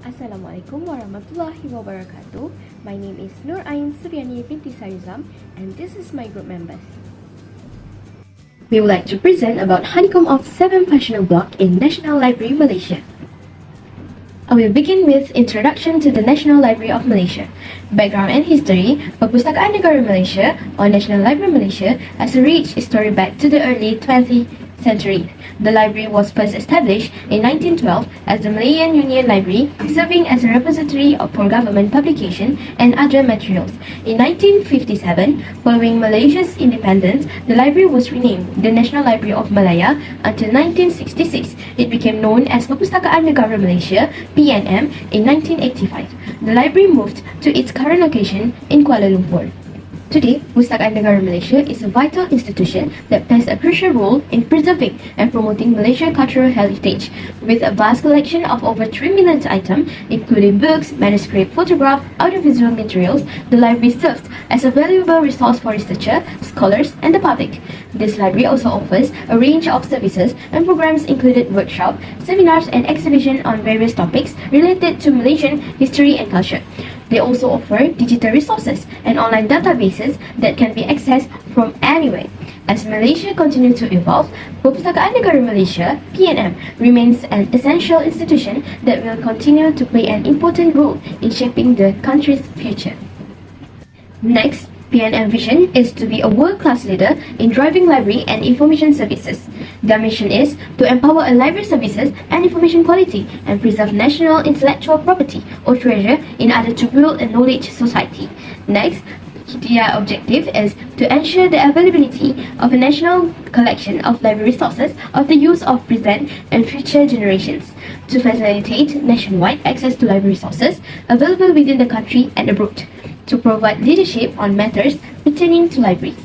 Assalamualaikum warahmatullahi wabarakatuh. My name is SURIANI binti SARIZAM and this is my group members. We would like to present about honeycomb of 7 functional block in National Library Malaysia. I will begin with Introduction to the National Library of Malaysia. Background and history. Perpustakaan Negara Malaysia or National Library Malaysia has a rich history back to the early 20th century. The library was first established in 1912 as the Malayan Union Library, serving as a repository for government publication and other materials. In 1957, following Malaysia's independence, the library was renamed the National Library of Malaya. Until 1966, it became known as Perpustakaan Negara Malaysia (PNM). In 1985, the library moved to its current location in Kuala Lumpur. Today, Perpustakaan Negara Malaysia is a vital institution that plays a crucial role in preserving and promoting Malaysia's cultural heritage. With a vast collection of over 3 million items, including books, manuscript, photographs, audiovisual materials, the library serves as a valuable resource for researchers, scholars, and the public. This library also offers a range of services and programs including workshops, seminars, and exhibitions on various topics related to Malaysian history and culture. They also offer digital resources and online databases that can be accessed from anywhere. As Malaysia continues to evolve, Perpustakaan Negara Malaysia (PNM) remains an essential institution that will continue to play an important role in shaping the country's future. Next, PNM vision is to be a world-class leader in driving library and information services. Their mission is to empower a library services and information quality and preserve national intellectual property or treasure in order to build a knowledge society. Next, their objective is to ensure the availability of a national collection of library resources of the use of present and future generations, to facilitate nationwide access to library resources available within the country and abroad, to provide leadership on matters pertaining to libraries.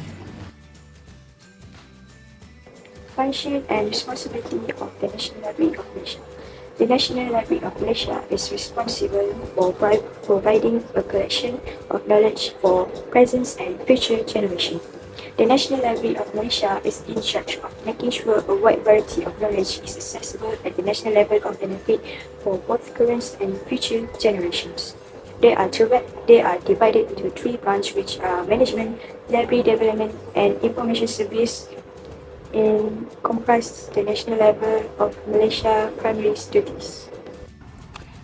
Function and responsibility of the National Library of Malaysia. The National Library of Malaysia is responsible for providing a collection of knowledge for present and future generations. The National Library of Malaysia is in charge of making sure a wide variety of knowledge is accessible at the national level of benefit for both current and future generations. They are divided into 3 branches, which are management, library development, and information service. Comprise the National Library of Malaysia primary studies.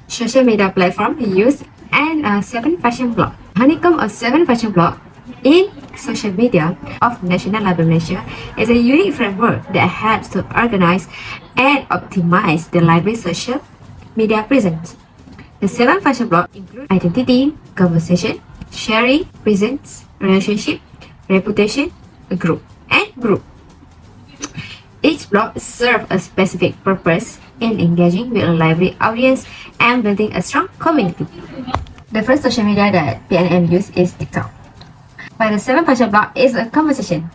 Social media platform use and 7 function block. Honeycomb of 7 function block in social media of National Library Malaysia is a unique framework that helps to organize and optimize the library social media presence. The 7 function block include identity, conversation, sharing, presence, relationship, reputation, group, and group. Each block serves a specific purpose in engaging with a library audience and building a strong community. The first social media that PNM use is TikTok. While the 7 function block is a conversation.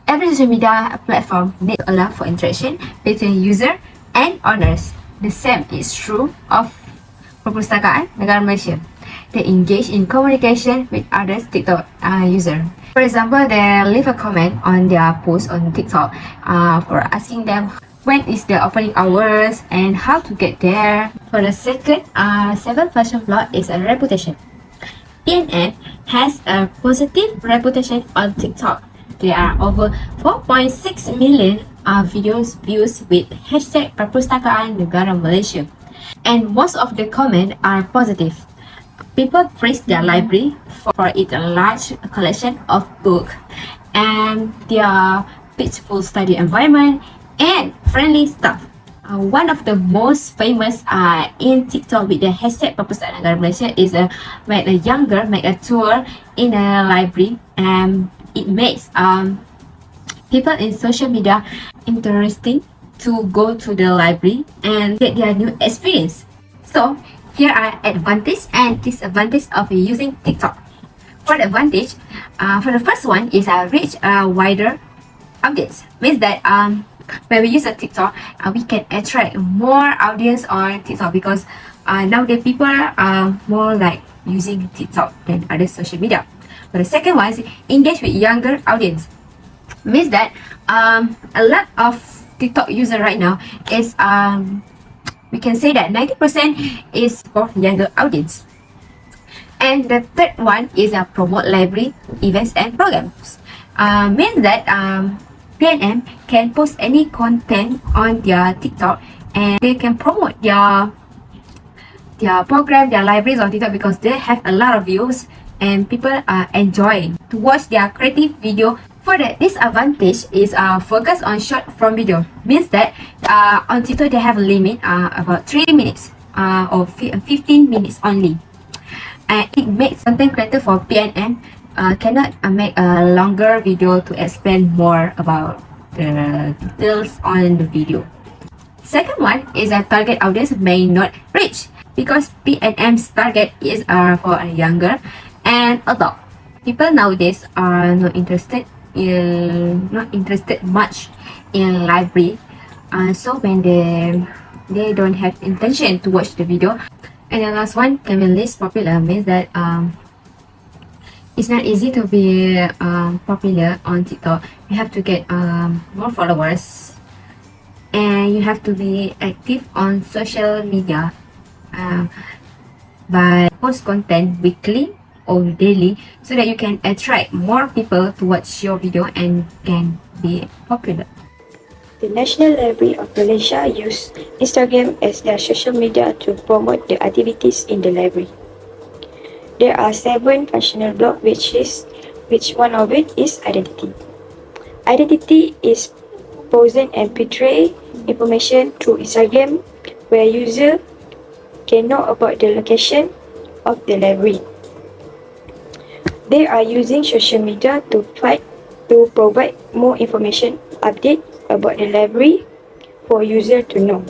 Every social media platform needs to allow for interaction between user and owners. The same is true of Perpustakaan Negara Malaysia. They engage in communication with other TikTok users. For example, they leave a comment on their post on TikTok for asking them when is the opening hours and how to get there. For the second 7 function block is a reputation. PNN has a positive reputation on TikTok. There are over 4.6 million videos views with hashtag Perpustakaan Negara Malaysia. And most of the comments are positive. People praise their library for its large collection of books and their peaceful study environment and friendly staff. One of the most famous in TikTok with the hashtag Perpustakaan Negara Malaysia is when a young girl make a tour in a library, and it makes people in social media interesting to go to the library and get their new experience. So here are advantages and disadvantages of using TikTok. For the advantage, for the first one is reach a wider audience. Means that when we use a TikTok, we can attract more audience on TikTok because nowadays people are more like using TikTok than other social media. For the second one is engage with younger audience. Means that a lot of TikTok user right now is we can say that 90% is for younger audience. And the third one is promote library events and programs. Means that PNM can post any content on their TikTok and they can promote their program, their libraries on TikTok because they have a lot of views and people are enjoying to watch their creative video. For the disadvantage is focus on short form video. Means that on TikTok they have a limit about 3 minutes or 15 minutes only. And it makes content creator for PNM cannot make a longer video to explain more about the details on the video. Second one is a target audience may not reach because PNM's target is for a younger and adult. People nowadays are not interested much in library, so when they don't have intention to watch the video. And the last one, can be least popular, means that it's not easy to be popular on TikTok. You have to get more followers and you have to be active on social media by post content weekly or daily so that you can attract more people to watch your video and can be popular. The National Library of Malaysia use Instagram as their social media to promote the activities in the library. There are 7 functional blocks, which one of it is identity. Identity is present and portray information through Instagram, where user can know about the location of the library. They are using social media to provide more information update about the library for user to know.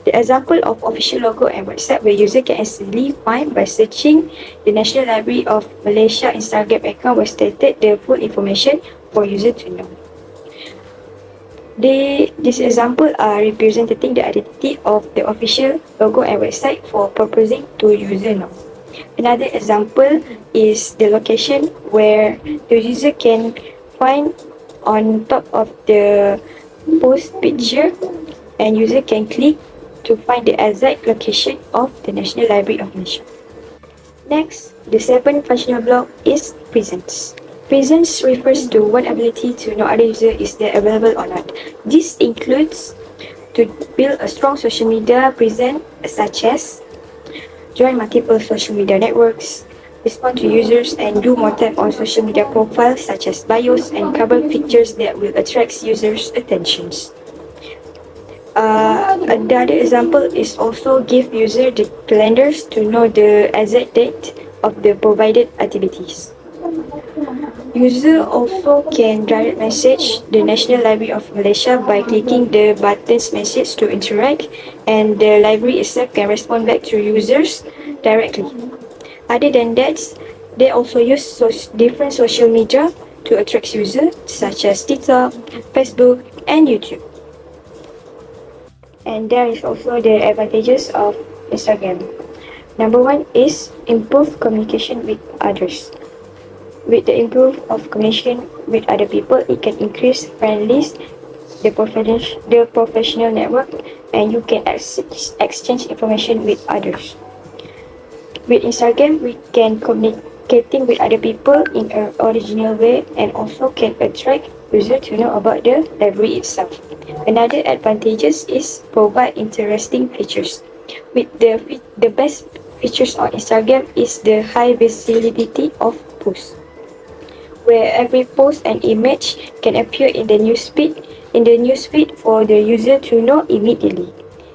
The example of official logo and website where user can easily find by searching the National Library of Malaysia Instagram account was stated the full information for user to know. This example are representing the identity of the official logo and website for proposing to user know. Another example is the location where the user can find on top of the post picture and user can click to find the exact location of the National Library of Malaysia. Next, the 7th functional block is presence. Presence refers to one ability to know other user is there available or not. This includes to build a strong social media presence such as join multiple social media networks, respond to users and do more tap on social media profiles such as bios and cover pictures that will attract users' attentions. Another example is also give user the calendars to know the exact date of the provided activities. User also can direct message the National Library of Malaysia by clicking the buttons message to interact, and the library itself can respond back to users directly. Other than that, they also use different social media to attract users such as TikTok, Facebook, and YouTube. And there is also the advantages of Instagram. Number 1 is improve communication with others. With the improvement of communication with other people, it can increase friendlies, the professional network, and you can exchange information with others. With Instagram, we can communicating with other people in an original way and also can attract users to know about the library itself. Another advantages is provide interesting features. With the best features on Instagram is the high visibility of posts, where every post and image can appear in the newsfeed for the user to know immediately.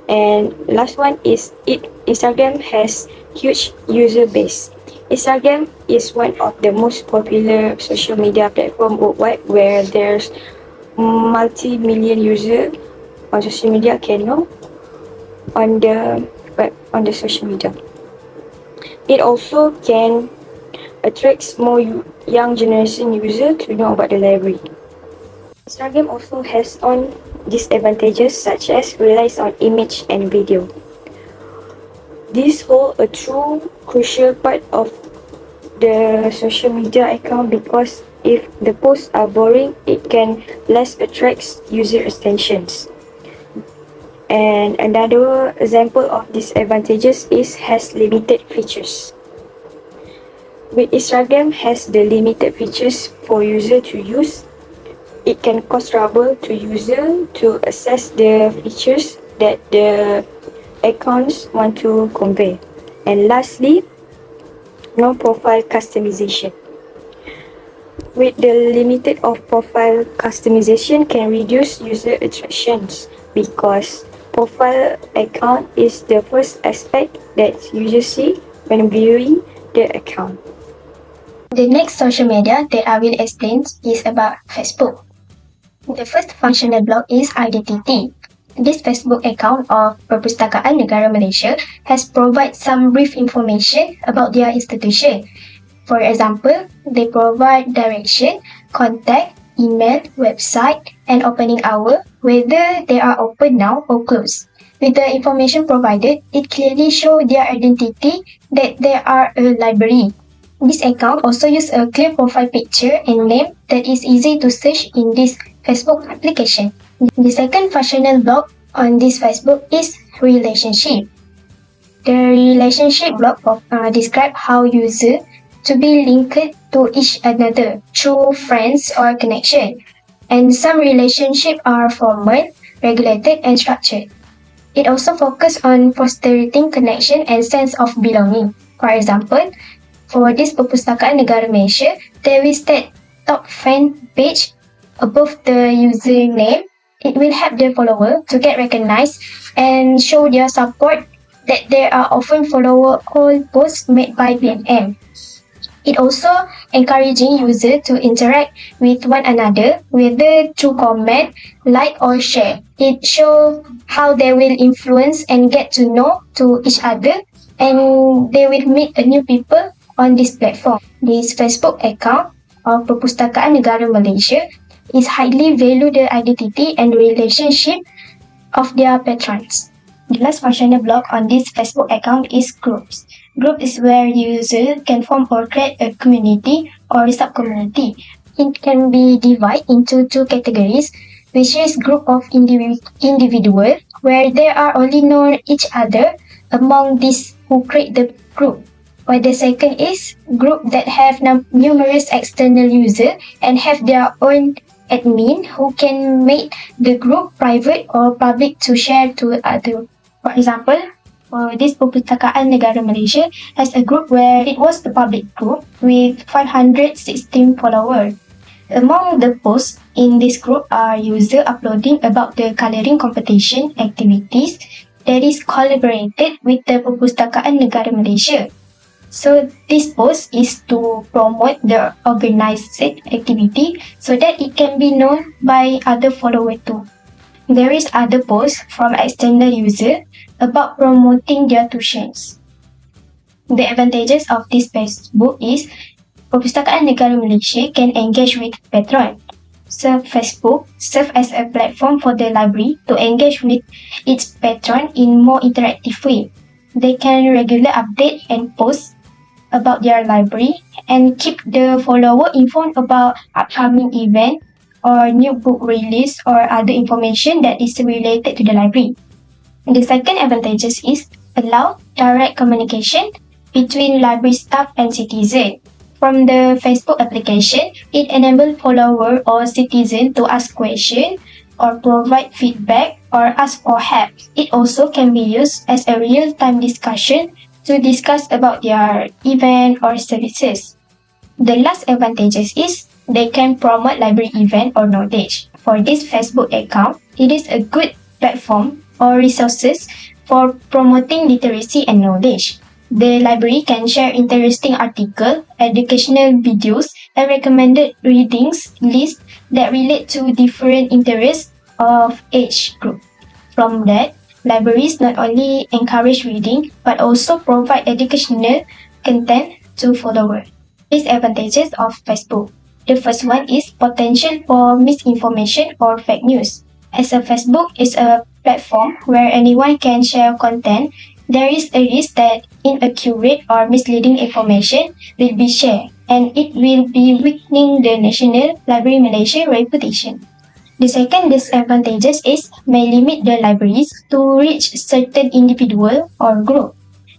And last one is Instagram has huge user base. Instagram is one of the most popular social media platform worldwide, where there's multi-million users on social media can know on the social media. It also can attract more young generation user to know about the library. Instagram also has on disadvantages such as relies on image and video. This hold a true crucial part of the social media account because if the posts are boring, it can less attract user attentions. And another example of disadvantages is has limited features. With Instagram has the limited features for user to use, it can cause trouble to user to access the features that the accounts want to convey. And lastly, no profile customization. With the limited of profile customization can reduce user attractions because profile account is the first aspect that users see when viewing the account. The next social media that I will explain is about Facebook. The first functional block is identity. This Facebook account of Perpustakaan Negara Malaysia has provided some brief information about their institution. For example, they provide direction, contact, email, website, and opening hour, whether they are open now or closed. With the information provided, it clearly shows their identity that they are a library. This account also uses a clear profile picture and name that is easy to search in this Facebook application. The second functional block on this Facebook is relationship. The relationship block describes how users to be linked to each another through friends or connection, and some relationships are formal, regulated, and structured. It also focuses on fostering connection and sense of belonging. For example, for this Perpustakaan Negara Malaysia, they will state top fan page above the username. It will help the follower to get recognized and show their support that there are often follow all posts made by BNM. It also encouraging users to interact with one another, whether through comment, like or share. It shows how they will influence and get to know to each other, and they will meet new people on this platform. This Facebook account of Perpustakaan Negara Malaysia is highly value the identity and relationship of their patrons. The last functional block on this Facebook account is groups. Group is where users can form or create a community or a sub-community. It can be divided into two categories, which is group of individual, where they are only know each other among these who create the group. While the second is group that have numerous external users and have their own admin who can make the group private or public to share to others. For example, this Perpustakaan Negara Malaysia has a group where it was the public group with 516 followers. Among the posts in this group are users uploading about the colouring competition activities that is collaborated with the Perpustakaan Negara Malaysia. So this post is to promote the organized activity so that it can be known by other followers too. There is other posts from external users about promoting their tuitions. The advantages of this Facebook is Perpustakaan Negara Malaysia can engage with patrons. So Facebook serves as a platform for the library to engage with its patron in more interactive way. They can regularly update and post about their library and keep the follower informed about upcoming event or new book release or other information that is related to the library. The second advantage is allow direct communication between library staff and citizen. From the Facebook application, it enables follower or citizen to ask questions or provide feedback or ask for help. It also can be used as a real-time discussion to discuss about their event or services. The last advantage is they can promote library event or knowledge. For this Facebook account, it is a good platform or resources for promoting literacy and knowledge. The library can share interesting articles, educational videos, and recommended readings lists that relate to different interests of age group. From that, libraries not only encourage reading but also provide educational content to followers. Disadvantages of Facebook. The first one is potential for misinformation or fake news. As a Facebook is a platform where anyone can share content, there is a risk that inaccurate or misleading information will be shared, and it will be weakening the National Library Malaysia reputation. The second disadvantages is may limit the libraries to reach certain individual or group.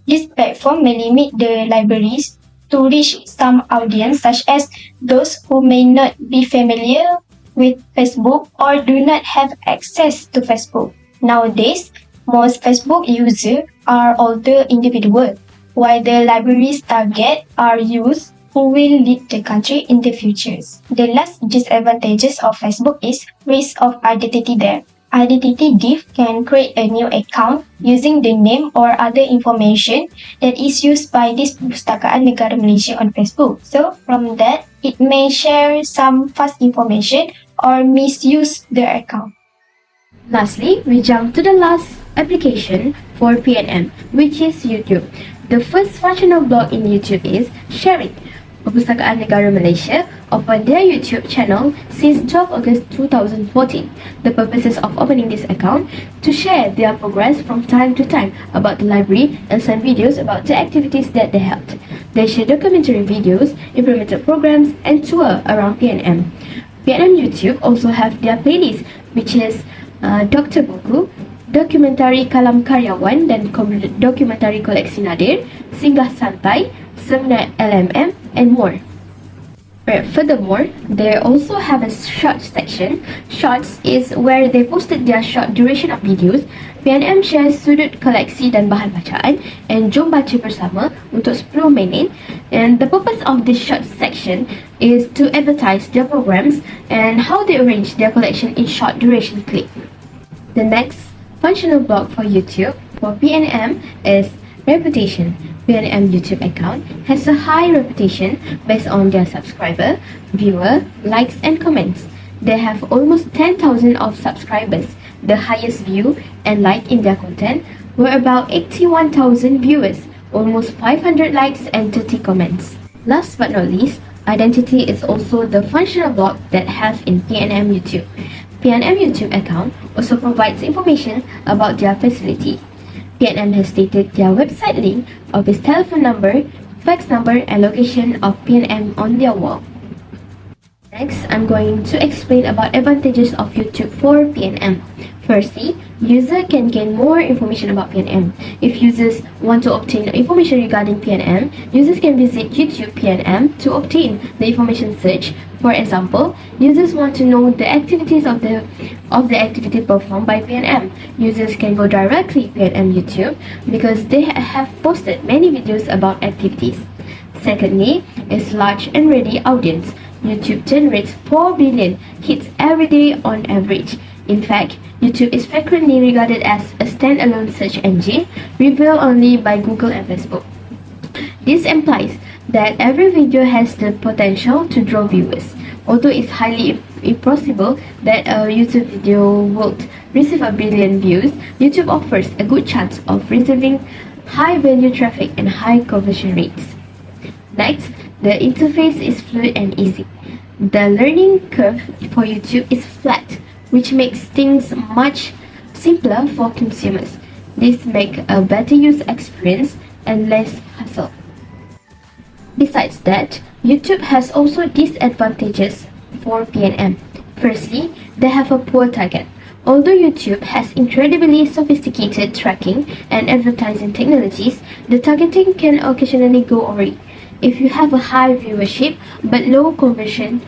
This platform may limit the libraries to reach some audience such as those who may not be familiar with Facebook or do not have access to Facebook. Nowadays, most Facebook users are older individuals, while the libraries target are youth who will lead the country in the future. The last disadvantages of Facebook is risk of identity theft. Identity thief can create a new account using the name or other information that is used by this Perpustakaan Negara Malaysia on Facebook. So from that, it may share some false information or misuse the account. Lastly, we jump to the last application for PNM, which is YouTube. The first functional block in YouTube is sharing. Perpustakaan Negara Malaysia opened their YouTube channel since 12 August 2014. The purposes of opening this account to share their progress from time to time about the library and send videos about the activities that they held. They share documentary videos, implemented programs, and tour around PNM. PNM YouTube also have their playlist, which is Dr. Buku, Dokumentari Kalam Karyawan dan Dokumentari Koleksi Nadir, Singgah Santai, Seminar LMM, and more. Furthermore, they also have a short section. Shorts is where they posted their short duration of videos. PNM shares sudut koleksi dan bahan bacaan and jom baca bersama untuk 10 minit. And the purpose of this short section is to advertise their programs and how they arrange their collection in short duration clip. The next functional block for YouTube for PNM is reputation. PNM YouTube account has a high reputation based on their subscriber, viewer, likes and comments. They have almost 10,000 of subscribers. The highest view and like in their content were about 81,000 viewers, almost 500 likes and 30 comments. Last but not least, identity is also the functional block that have in PNM YouTube. PNM YouTube account also provides information about their facility. PNM has stated their website link of its telephone number, fax number, and location of PNM on their wall. Next, I'm going to explain about advantages of YouTube for PNM. Firstly, user can gain more information about PNM. If users want to obtain information regarding PNM, users can visit YouTube PNM to obtain the information search. For example, users want to know the activities of the activity performed by PNM. Users can go directly to PNM YouTube because they have posted many videos about activities. Secondly, is large and ready audience. YouTube generates 4 billion hits every day on average. In fact, YouTube is frequently regarded as a standalone search engine, revealed only by Google and Facebook. This implies that every video has the potential to draw viewers. Although it's highly impossible that a YouTube video would receive a billion views, YouTube offers a good chance of receiving high value traffic and high conversion rates. Next, the interface is fluid and easy. The learning curve for YouTube is flat, which makes things much simpler for consumers. This makes a better user experience and less hassle. Besides that, YouTube has also disadvantages for PNM. Firstly, they have a poor target. Although YouTube has incredibly sophisticated tracking and advertising technologies, the targeting can occasionally go awry. If you have a high viewership but low conversions,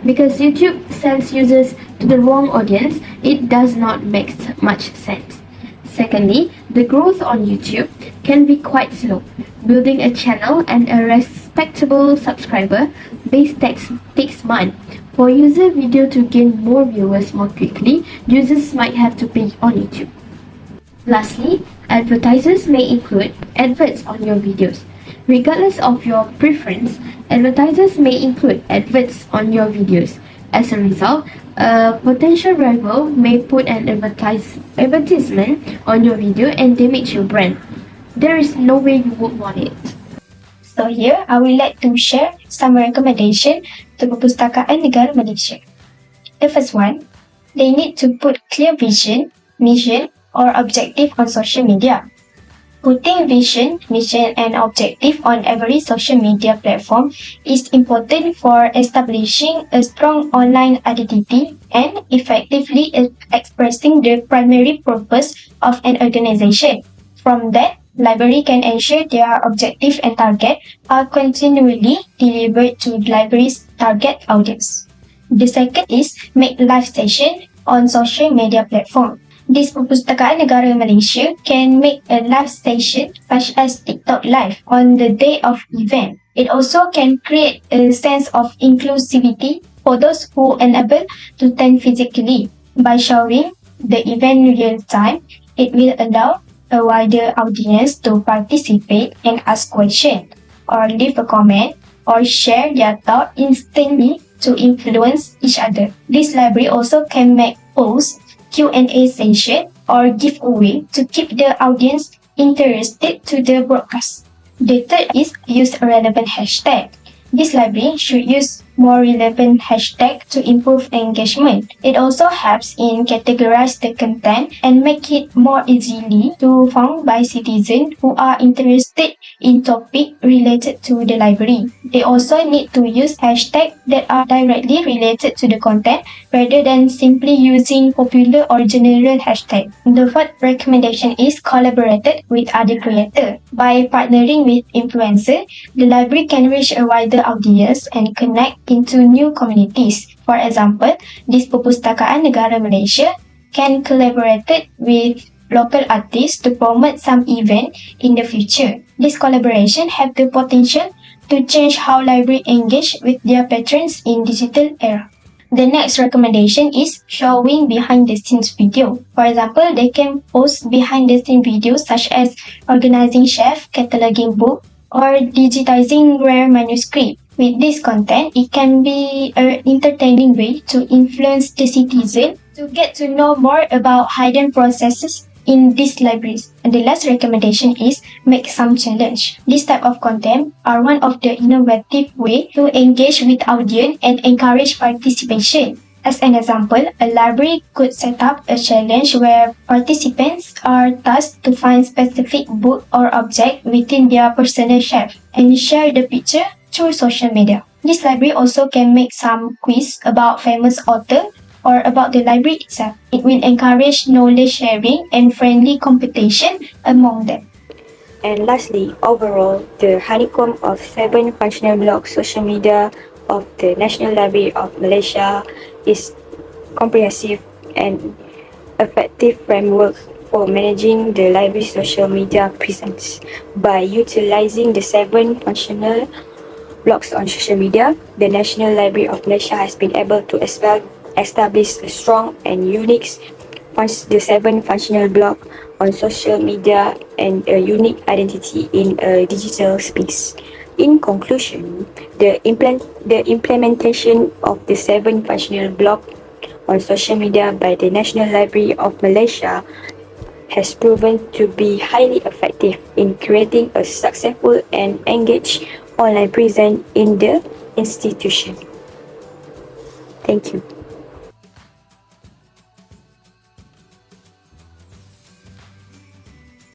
because YouTube sends users to the wrong audience, it does not make much sense. Secondly, the growth on YouTube can be quite slow. Building a channel and a respectable subscriber base takes months. For user video to gain more viewers more quickly, users might have to pay on YouTube. Lastly, advertisers may include adverts on your videos. Regardless of your preference, advertisers may include adverts on your videos. As a result, a potential rival may put an advertisement on your video and damage your brand. There is no way you would want it. So here, I would like to share some recommendations to Perpustakaan Negara Malaysia. The first one, they need to put clear vision, mission, or objective on social media. Putting vision, mission, and objective on every social media platform is important for establishing a strong online identity and effectively expressing the primary purpose of an organization. From that, library can ensure their objective and target are continually delivered to the library's target audience. The second is make live session on social media platform. This Perpustakaan Negara Malaysia can make a live session such as TikTok Live on the day of event. It also can create a sense of inclusivity for those who are unable to attend physically. By showing the event real time, it will allow a wider audience to participate and ask questions, or leave a comment, or share their thoughts instantly to influence each other. This library also can make polls, Q&A session, or giveaway to keep the audience interested to the broadcast. The third is use a relevant hashtag. This library should use more relevant hashtag to improve engagement. It also helps in categorize the content and make it more easily to found by citizens who are interested in topic related to the library. They also need to use hashtags that are directly related to the content rather than simply using popular or general hashtag. The fourth recommendation is collaborated with other creators. By partnering with influencers, the library can reach a wider audience and connect into new communities. For example, this Perpustakaan Negara Malaysia can collaborate with local artists to promote some event in the future. This collaboration have the potential to change how library engage with their patrons in digital era. The next recommendation is showing behind the scenes video. For example, they can post behind the scenes videos such as organizing chef, cataloging book, or digitizing rare manuscript. With this content, it can be an entertaining way to influence the citizen to get to know more about hidden processes in these libraries. And the last recommendation is make some challenge. This type of content are one of the innovative way to engage with audience and encourage participation. As an example, a library could set up a challenge where participants are tasked to find specific book or object within their personal shelf and share the picture through social media. This library also can make some quiz about famous author or about the library itself. It will encourage knowledge sharing and friendly competition among them. And lastly, overall, the honeycomb of 7 functional blocks social media of the National Library of Malaysia is comprehensive and effective framework for managing the library's social media presence. By utilizing the 7 functional blocks on social media, the National Library of Malaysia has been able to establish a strong and unique the 7 functional block on social media and a unique identity in a digital space. In conclusion, the implementation of the 7 functional block on social media by the National Library of Malaysia has proven to be highly effective in creating a successful and engaged online presence in the institution. Thank you.